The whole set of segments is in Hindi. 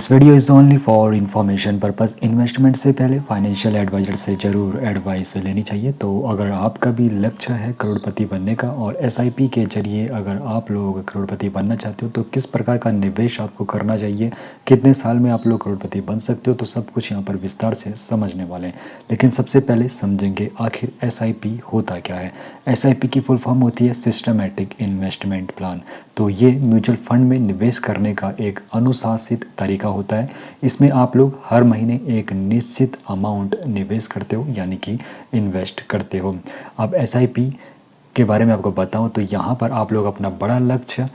This video is only for information purpose. Investment से पहले फाइनेंशियल एडवाइजर से ज़रूर एडवाइस लेनी चाहिए। तो अगर आपका भी लक्ष्य है करोड़पति बनने का और एसआईपी के जरिए अगर आप लोग करोड़पति बनना चाहते हो तो किस प्रकार का निवेश आपको करना चाहिए, कितने साल में आप लोग करोड़पति बन सकते हो, तो सब कुछ यहाँ पर विस्तार से समझने वाले हैं। लेकिन सबसे पहले समझेंगे आखिर एसआईपी होता क्या है। एसआईपी की फुल फॉर्म होती है सिस्टमैटिक इन्वेस्टमेंट प्लान। तो ये म्यूचुअल फंड में निवेश करने का एक अनुशासित तरीका होता है। इसमें आप लोग हर महीने एक निश्चित अमाउंट निवेश करते हो, यानी कि इन्वेस्ट करते हो। अब एसआईपी के बारे में आपको बताऊं तो यहाँ पर आप लोग अपना बड़ा लक्ष्य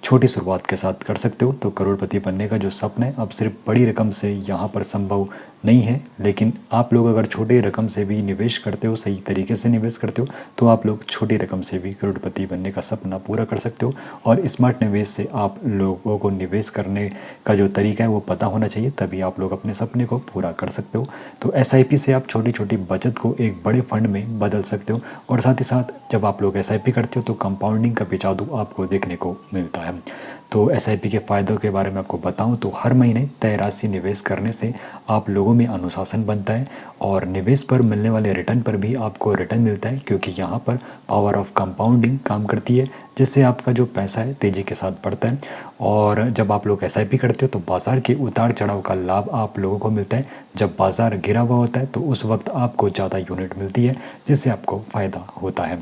छोटी शुरुआत के साथ कर सकते हो। तो करोड़पति बनने का जो सपना है अब सिर्फ बड़ी रकम से यहाँ पर संभव नहीं है, लेकिन आप लोग अगर छोटी रकम से भी निवेश करते हो, सही तरीके से निवेश करते हो, तो आप लोग छोटी रकम से भी करोड़पति बनने का सपना पूरा कर सकते हो। और स्मार्ट निवेश से आप लोगों को निवेश करने का जो तरीका है वो पता होना चाहिए, तभी आप लोग अपने सपने को पूरा कर सकते हो। तो एसआईपी से आप छोटी छोटी बचत को एक बड़े फंड में बदल सकते हो। और साथ ही साथ जब आप लोग एसआईपी करते हो तो कंपाउंडिंग का भी जादू आपको देखने को मिलता है। तो एसआईपी के फ़ायदों के बारे में आपको बताऊं तो हर महीने तय राशि निवेश करने से आप लोगों में अनुशासन बनता है और निवेश पर मिलने वाले रिटर्न पर भी आपको रिटर्न मिलता है, क्योंकि यहाँ पर पावर ऑफ कंपाउंडिंग काम करती है, जिससे आपका जो पैसा है तेज़ी के साथ बढ़ता है। और जब आप लोग एसआईपी करते हो तो बाज़ार के उतार चढ़ाव का लाभ आप लोगों को मिलता है। जब बाज़ार गिरा हुआ होता है तो उस वक्त आपको ज़्यादा यूनिट मिलती है, जिससे आपको फ़ायदा होता है।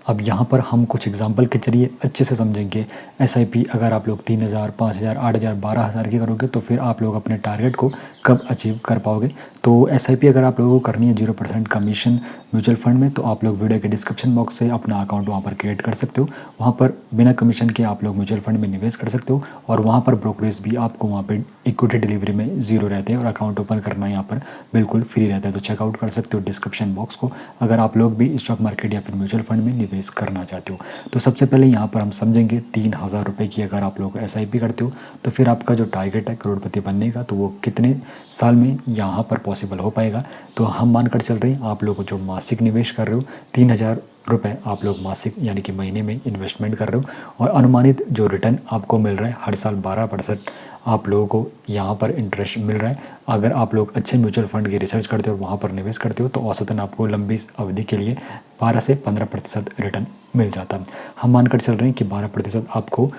अब यहाँ पर हम कुछ एग्जाम्पल के जरिए अच्छे से समझेंगे। एसआईपी अगर आप लोग 3,000, 5,000, 8,000, 12,000 की करोगे तो फिर आप लोग अपने टारगेट को कब अचीव कर पाओगे। तो एसआईपी अगर आप लोगों को करनी है 0% कमीशन म्यूचुअल फंड में, तो आप लोग वीडियो के डिस्क्रिप्शन बॉक्स से अपना अकाउंट वहाँ पर क्रिएट कर सकते हो। वहाँ पर बिना कमीशन के आप लोग म्यूचुअल फंड में निवेश कर सकते हो और वहाँ पर ब्रोकरेज भी आपको वहाँ पर इक्विटी डिलीवरी में ज़ीरो रहते हैं और अकाउंट ओपन करना यहाँ पर बिल्कुल फ्री रहता है। तो चेकआउट कर सकते हो डिस्क्रिप्शन बॉक्स को अगर आप लोग भी स्टॉक मार्केट या फिर म्यूचुअल फंड में निवेश करना चाहते हो। तो सबसे पहले यहाँ पर हम समझेंगे 3,000 रुपये की अगर आप लोग एसआईपी करते हो तो फिर आपका जो टारगेट है करोड़पति बनने का, तो वो कितने साल में यहाँ पर पॉसिबल हो पाएगा। तो हम मानकर चल रहे हैं आप लोग जो मासिक निवेश कर रहे हो 3,000 रुपये आप लोग मासिक यानी कि महीने में इन्वेस्टमेंट कर रहे हो और अनुमानित जो रिटर्न आपको मिल रहा है हर साल 12% आप लोगों को यहाँ पर इंटरेस्ट मिल रहा है। अगर आप लोग अच्छे म्यूचुअल फंड की रिसर्च करते हो और वहाँ पर निवेश करते हो तो औसतन आपको लंबी अवधि के लिए 12 से 15% रिटर्न मिल जाता है। हम मानकर चल रहे हैं कि 12% आपको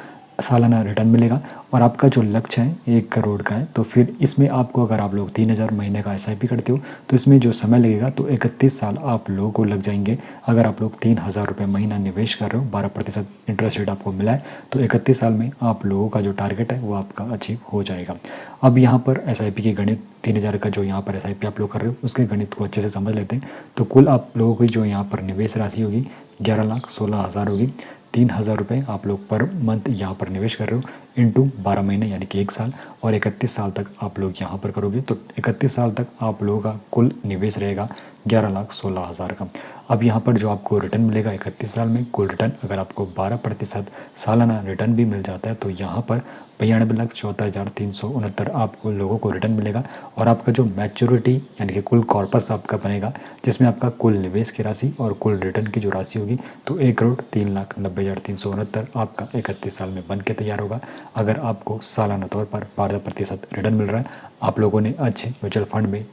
सालाना रिटर्न मिलेगा और आपका जो लक्ष्य है 1 करोड़ का है। तो फिर इसमें आपको अगर आप लोग 3,000 महीने का एसआईपी करते हो तो इसमें जो समय लगेगा तो 31 साल आप लोगों को लग जाएंगे। अगर आप लोग 3,000 रुपये महीना निवेश कर रहे हो, 12% इंटरेस्ट रेट आपको मिला है, तो 31 साल में आप लोगों का जो टारगेट है वो आपका अचीव हो जाएगा। अब यहाँ पर एसआईपी के गणित 3,000 का जो यहाँ पर एसआईपी आप लोग कर रहे हो उसके गणित को अच्छे से समझ लेते हैं। तो कुल आप लोगों की जो यहाँ पर निवेश राशि होगी 11,16,000 होगी। 3,000 रुपये आप लोग पर मंथ यहाँ पर निवेश कर रहे हो इंटू 12 महीने यानी कि 1 साल और 31 साल तक आप लोग यहाँ पर करोगे तो 31 साल तक आप लोगों का कुल निवेश रहेगा 11,16,000 का। अब यहाँ पर जो आपको रिटर्न मिलेगा 31 साल में कुल रिटर्न अगर आपको 12% सालाना रिटर्न भी मिल जाता है तो यहाँ पर 92,74,369 आपको लोगों को रिटर्न मिलेगा। और आपका जो मैच्योरिटी यानी कि कुल कॉर्पस आपका बनेगा जिसमें आपका कुल निवेश की राशि और कुल रिटर्न की जो राशि होगी तो 1,03,90,369 आपका 31 साल में बन के तैयार होगा। अगर आपको सालाना तौर पर 12% रिटर्न मिल रहा है, आप लोगों ने अच्छे म्यूचुअल फंड में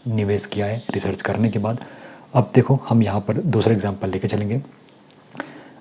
निवेश किया है रिसर्च करने के बाद। अब देखो हम यहाँ पर दूसरा एग्जांपल लेके चलेंगे।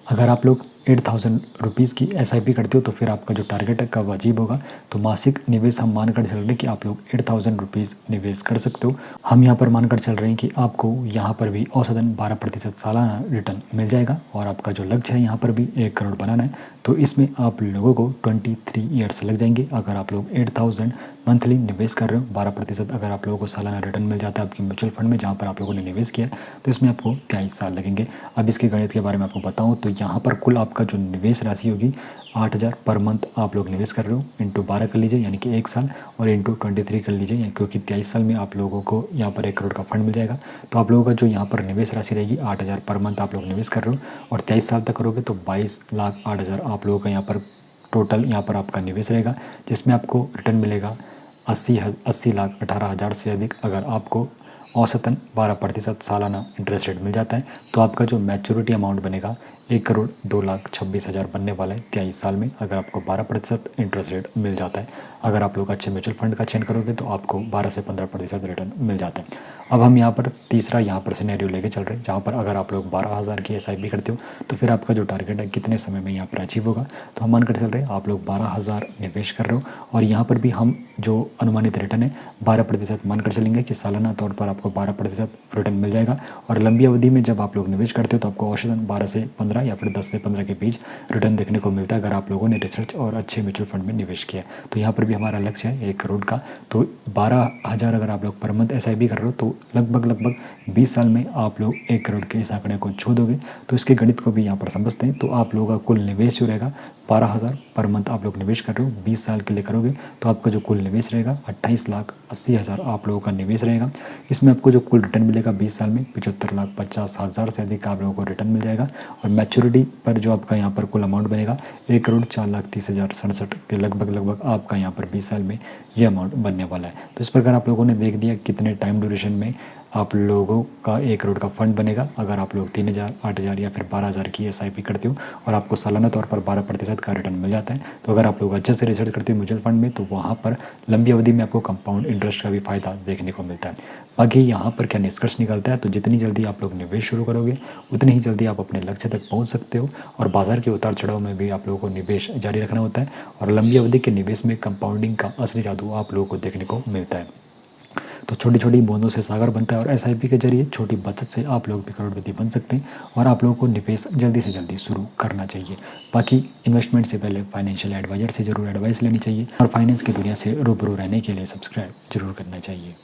अगर आप लोग 8,000 रुपीज़ की एसआईपी करते हो तो फिर आपका जो टारगेट है कब अचीव होगा। तो मासिक निवेश हम मानकर चल रहे हैं कि आप लोग 8,000 रुपीज़ निवेश कर सकते हो। हम यहाँ पर मानकर चल रहे हैं कि आपको यहाँ पर भी औसतन 12% सालाना रिटर्न मिल जाएगा और आपका जो लक्ष्य है यहाँ पर भी 1 करोड़ बनाना है। तो इसमें आप लोगों को 23 ईयर्स लग जाएंगे। अगर आप लोग 8,000 मंथली निवेश कर रहे हो 12% अगर आप लोगों को सालाना रिटर्न मिल जाता है आपकी म्यूचुअल फंड में जहाँ पर आप लोगों ने निवेश किया तो इसमें आपको 23 साल लगेंगे। अब इसके गणित के बारे में आपको बताऊँ तो यहाँ पर कुल आपका जो निवेश राशि होगी 8,000 पर मंथ आप लोग निवेश कर रहे हो इंटू 12 कर लीजिए यानी कि 1 साल और इंटू 23 कर लीजिए क्योंकि 23 साल में आप लोगों को यहाँ पर 1 करोड़ का फंड मिल जाएगा। तो आप लोगों का जो यहाँ पर निवेश राशि रहेगी 8,000 पर मंथ आप लोग निवेश कर रहे हो और 23 साल तक करोगे तो 22,08,000 आप लोगों का यहाँ पर टोटल यहाँ पर आपका निवेश रहेगा, जिसमें आपको रिटर्न मिलेगा 80,18,000 से अधिक। अगर आपको औसतन 12% सालाना इंटरेस्ट रेट मिल जाता है तो आपका जो मैच्योरिटी अमाउंट बनेगा 1,02,26,000 बनने वाला है 23 साल में, अगर आपको 12% इंटरेस्ट रेट मिल जाता है। अगर आप लोग अच्छे म्यूचुअल फंड का चयन करोगे तो आपको 12 से 15% रिटर्न मिल जाता है। अब हम यहाँ पर तीसरा पर सिनेरियो लेके चल रहे हैं, जहाँ पर अगर आप लोग 12,000 की SIP करते हो तो फिर आपका जो टारगेट है कितने समय में यहाँ पर अचीव होगा। तो हम मान कर चल रहे हैं आप लोग 12,000 निवेश कर रहे हो, और यहाँ पर भी हम जो अनुमानित रिटर्न है 12% मान कर चलेंगे कि सालाना तौर पर आपको 12% रिटर्न मिल जाएगा। और लंबी अवधि में जब आप लोग निवेश करते हो तो आपको औसतन 12 से 15 या फिर 10 से 15 के बीच रिटर्न देखने को मिलता है, अगर आप लोगों ने रिसर्च और अच्छे म्यूचुअल फंड में निवेश किया। तो यहाँ पर भी हमारा लक्ष्य है 1 करोड़ का। तो 12,000 अगर आप लोग पर मंथ SIP कर रहे हो तो लगभग 20 साल में आप लोग 1 करोड़ के इस आंकड़े को छू दोगे। तो इसके गणित को भी यहाँ पर समझते हैं। तो आप लोगों का कुल निवेश जो रहेगा 12,000 पर मंथ आप लोग निवेश कर रहे हो, 20 साल के लिए करोगे तो आपका जो कुल निवेश रहेगा 28,80,000 आप लोगों का निवेश रहेगा। इसमें आपको जो कुल रिटर्न मिलेगा 20 साल में 75,50,000 से अधिक आप लोगों को रिटर्न मिल जाएगा। और मैच्योरिटी पर जो आपका यहाँ पर कुल अमाउंट बनेगा 1,04,30,067 के लगभग आपका यहाँ पर 20 साल में ये अमाउंट बनने वाला है। तो इस प्रकार आप लोगों ने देख दिया कितने टाइम ड्यूरेशन में आप लोगों का 1 करोड़ का फंड बनेगा, अगर आप लोग 3,000, 8,000 या फिर 12,000 की SIP करते हो और आपको सालाना तौर पर 12% का रिटर्न मिल जाता है। तो अगर आप लोग अच्छे से रिसर्च करते हो म्यूचुअल फंड में तो वहाँ पर लंबी अवधि में आपको कंपाउंड इंटरेस्ट का भी फायदा देखने को मिलता है। बाकी यहाँ पर क्या निष्कर्ष निकलता है, तो जितनी जल्दी आप लोग निवेश शुरू करोगे उतनी ही जल्दी आप अपने लक्ष्य तक पहुँच सकते हो। और बाजार के उतार चढ़ाव में भी आप लोगों को निवेश जारी रखना होता है, और लंबी अवधि के निवेश में कंपाउंडिंग का असली जादू आप लोगों को देखने को मिलता है। तो छोटी छोटी बूंदों से सागर बनता है, और SIP के जरिए छोटी बचत से आप लोग भी करोड़पति बन सकते हैं। और आप लोगों को निवेश जल्दी से जल्दी शुरू करना चाहिए। बाकी इन्वेस्टमेंट से पहले फाइनेंशियल एडवाइजर से जरूर एडवाइस लेनी चाहिए, और फाइनेंस की दुनिया से रूबरू रहने के लिए सब्सक्राइब जरूर करना चाहिए।